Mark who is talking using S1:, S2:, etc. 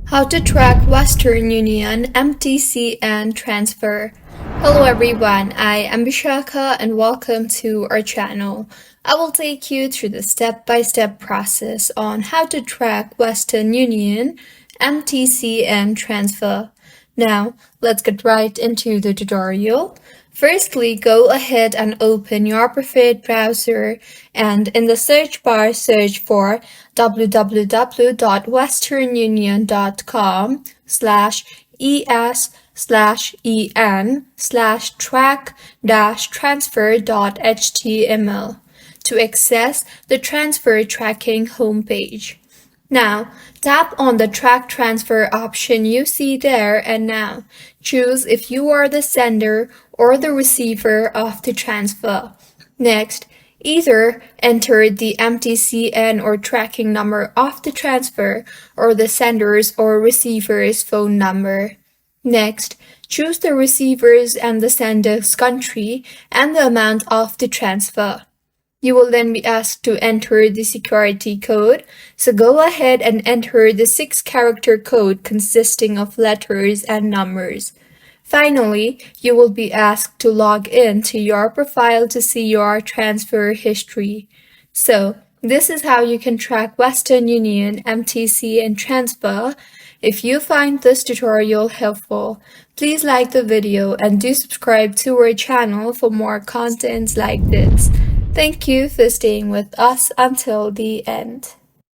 S1: How to track Western Union MTCN transfer. Hello everyone, I am Bishaka and welcome to our channel. I will take you through the step-by-step process on how to track Western Union MTCN transfer. Now, let's get right into the tutorial. Firstly, go ahead and open your preferred browser and in the search bar search for www.westernunion.com/es/track-transfer.html to access the transfer tracking homepage. Now, tap on the Track Transfer option you see there and now choose if you are the sender or the receiver of the transfer. Next, either enter the MTCN or tracking number of the transfer or the sender's or receiver's phone number. Next, choose the receiver's and the sender's country and the amount of the transfer. You will then be asked to enter the security code, so go ahead and enter the 6-character code consisting of letters and numbers. Finally, you will be asked to log in to your profile to see your transfer history. So, this is how you can track Western Union MTCN transfer. If you find this tutorial helpful, please like the video and do subscribe to our channel for more contents like this. Thank you for staying with us until the end.